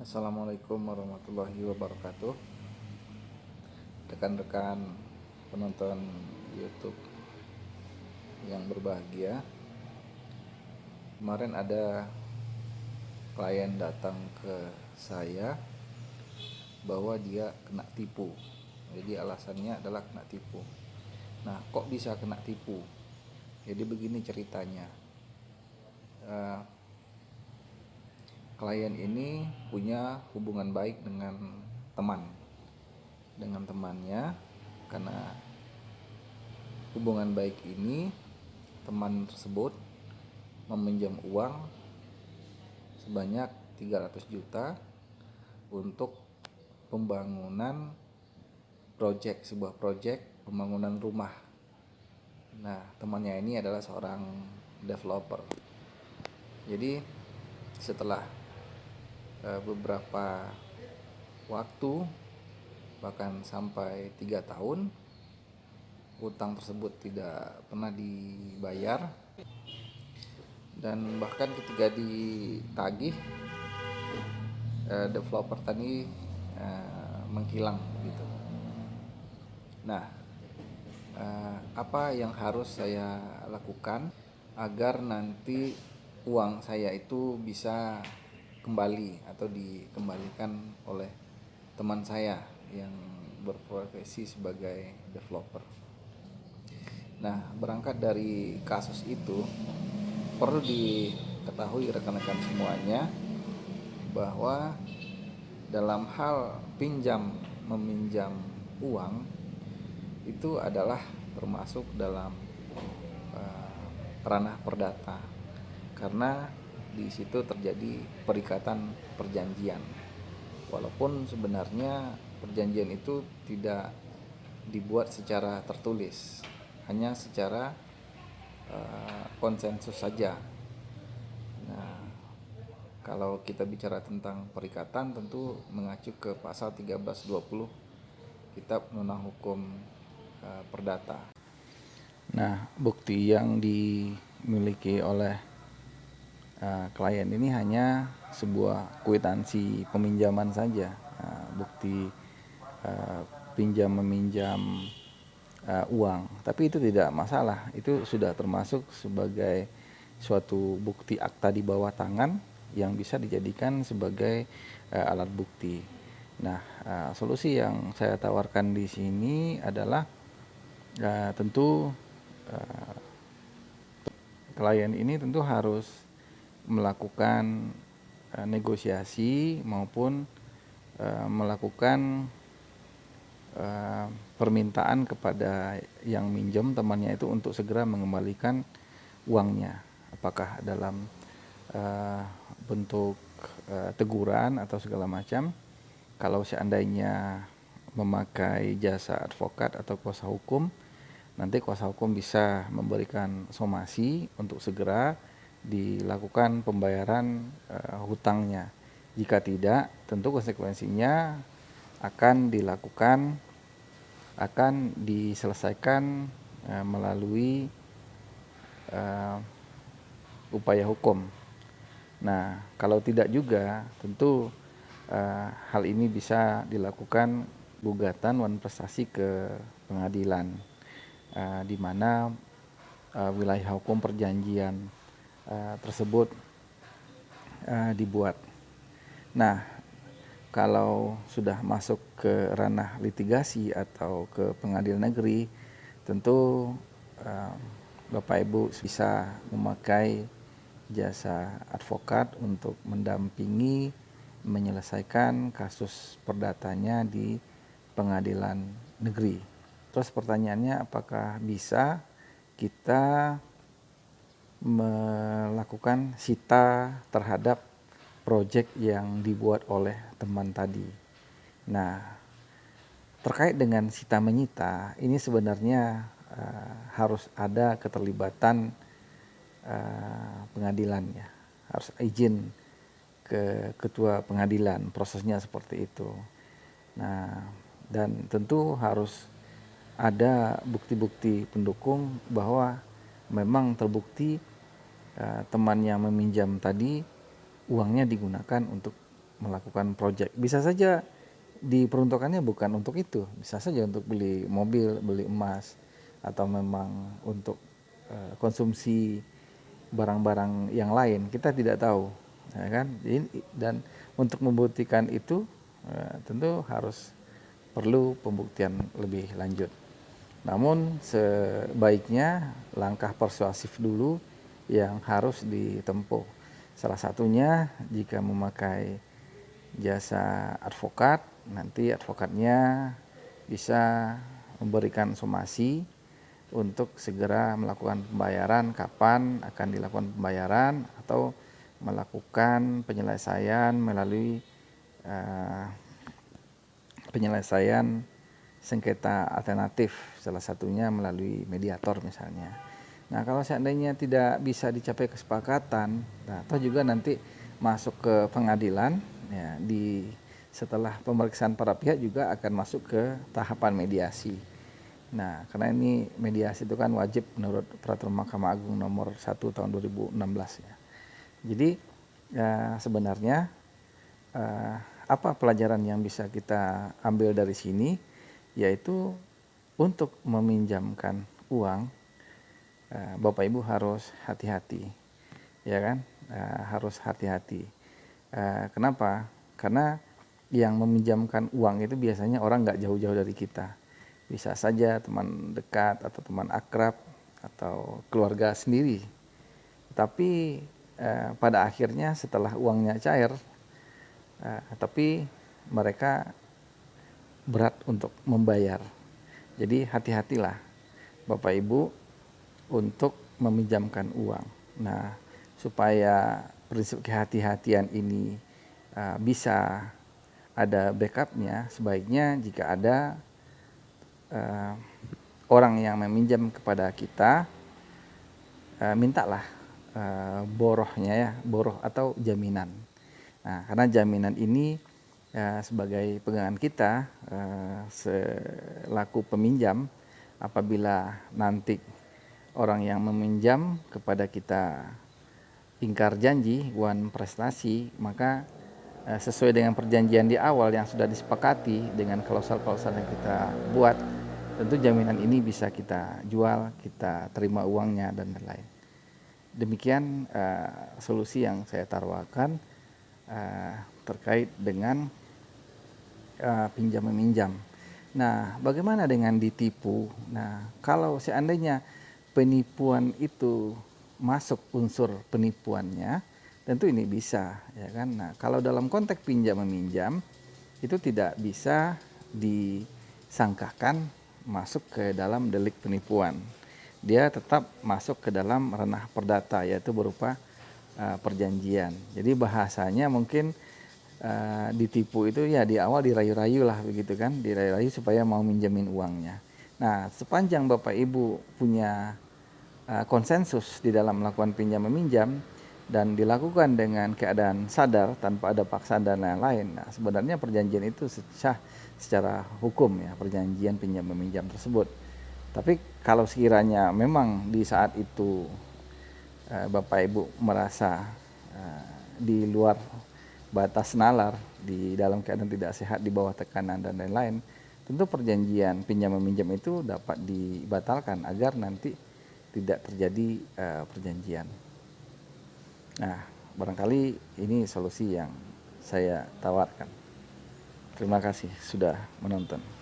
Assalamualaikum warahmatullahi wabarakatuh. Rekan-rekan penonton YouTube yang berbahagia, kemarin ada klien datang ke saya bahwa dia kena tipu. Jadi alasannya adalah kena tipu. Nah, kok bisa kena tipu? Jadi begini ceritanya. Eh, Klien ini punya hubungan baik dengan temannya, karena hubungan baik ini teman tersebut meminjam uang sebanyak 300 juta untuk pembangunan sebuah proyek pembangunan rumah. Nah, temannya ini adalah seorang developer. Jadi setelah beberapa waktu, bahkan sampai 3 tahun, utang tersebut tidak pernah dibayar, dan bahkan ketika ditagih, developer tadi menghilang gitu. Nah, apa yang harus saya lakukan agar nanti uang saya itu bisa kembali atau dikembalikan oleh teman saya yang berprofesi sebagai developer. Nah, berangkat dari kasus itu, perlu diketahui rekan-rekan semuanya bahwa dalam hal pinjam meminjam uang itu adalah termasuk dalam ranah perdata, karena di situ terjadi perikatan perjanjian. Walaupun sebenarnya perjanjian itu tidak dibuat secara tertulis, hanya secara konsensus saja. Nah, kalau kita bicara tentang perikatan, tentu mengacu ke pasal 1320 Kitab Undang Hukum Perdata. Nah, bukti yang dimiliki oleh klien ini hanya sebuah kwitansi peminjaman saja. Bukti pinjam meminjam uang, tapi itu tidak masalah. Itu sudah termasuk sebagai suatu bukti akta di bawah tangan yang bisa dijadikan sebagai alat bukti. Nah, solusi yang saya tawarkan di sini adalah tentu klien ini tentu harus melakukan negosiasi maupun melakukan permintaan kepada yang minjem temannya itu untuk segera mengembalikan uangnya, apakah dalam bentuk teguran atau segala macam. Kalau seandainya memakai jasa advokat atau kuasa hukum, nanti kuasa hukum bisa memberikan somasi untuk segera dilakukan pembayaran hutangnya. Jika tidak, tentu konsekuensinya akan diselesaikan melalui upaya hukum. Nah, kalau tidak juga, tentu hal ini bisa dilakukan gugatan prestasi ke pengadilan, di mana wilayah hukum perjanjian tersebut dibuat. Nah, kalau sudah masuk ke ranah litigasi atau ke pengadilan negeri, tentu Bapak Ibu bisa memakai jasa advokat untuk mendampingi menyelesaikan kasus perdatanya di pengadilan negeri. Terus pertanyaannya, apakah bisa kita melakukan sita terhadap proyek yang dibuat oleh teman tadi? Nah, terkait dengan sita menyita, ini sebenarnya harus ada keterlibatan pengadilan, ya, harus izin ke ketua pengadilan, prosesnya seperti itu. Nah, dan tentu harus ada bukti-bukti pendukung bahwa memang terbukti teman yang meminjam tadi uangnya digunakan untuk melakukan proyek. Bisa saja diperuntukannya bukan untuk itu, bisa saja untuk beli mobil, beli emas, atau memang untuk konsumsi barang-barang yang lain, kita tidak tahu, ya kan? Dan untuk membuktikan itu tentu harus perlu pembuktian lebih lanjut. Namun sebaiknya langkah persuasif dulu yang harus ditempuh. Salah satunya jika memakai jasa advokat, nanti advokatnya bisa memberikan somasi untuk segera melakukan pembayaran, kapan akan dilakukan pembayaran, atau melakukan penyelesaian melalui penyelesaian sengketa alternatif, salah satunya melalui mediator misalnya. Nah, kalau seandainya tidak bisa dicapai kesepakatan, nah, atau juga nanti masuk ke pengadilan, ya, setelah pemeriksaan para pihak juga akan masuk ke tahapan mediasi. Nah, karena ini mediasi itu kan wajib menurut Peraturan Mahkamah Agung nomor 1 tahun 2016 ya. Jadi ya, sebenarnya apa pelajaran yang bisa kita ambil dari sini, yaitu untuk meminjamkan uang, Bapak Ibu harus hati-hati, ya kan? Harus hati-hati. Kenapa? Karena yang meminjamkan uang itu biasanya orang nggak jauh-jauh dari kita. Bisa saja teman dekat atau teman akrab atau keluarga sendiri. Tapi pada akhirnya setelah uangnya cair, tapi mereka berat untuk membayar. Jadi hati-hatilah Bapak Ibu untuk meminjamkan uang. Nah, supaya prinsip kehati-hatian ini bisa ada backupnya, sebaiknya jika ada orang yang meminjam kepada kita, mintalah borohnya ya, boroh atau jaminan. Nah, karena jaminan ini sebagai pegangan kita selaku peminjam, apabila nanti orang yang meminjam kepada kita ingkar janji, wan prestasi, maka sesuai dengan perjanjian di awal yang sudah disepakati dengan klausal-klausal yang kita buat, tentu jaminan ini bisa kita jual, kita terima uangnya dan lain-lain. Demikian solusi yang saya tawarkan terkait dengan pinjam meminjam. Nah, bagaimana dengan ditipu? Nah, kalau seandainya penipuan itu masuk unsur penipuannya, tentu ini bisa, ya kan? Nah, kalau dalam konteks pinjam meminjam itu tidak bisa disangkakan masuk ke dalam delik penipuan. Dia tetap masuk ke dalam ranah perdata, yaitu berupa perjanjian. Jadi bahasanya mungkin ditipu itu ya di awal dirayu-rayu lah begitu kan, dirayu-rayu supaya mau minjemin uangnya. Nah, sepanjang Bapak Ibu punya konsensus di dalam melakukan pinjam meminjam dan dilakukan dengan keadaan sadar tanpa ada paksaan dan lain-lain, nah sebenarnya perjanjian itu sah secara hukum ya, perjanjian pinjam meminjam tersebut. Tapi kalau sekiranya memang di saat itu Bapak Ibu merasa di luar batas nalar, di dalam keadaan tidak sehat, di bawah tekanan dan lain-lain, tentu perjanjian pinjam meminjam itu dapat dibatalkan agar nanti tidak terjadi perjanjian. Nah, barangkali ini solusi yang saya tawarkan. Terima kasih sudah menonton.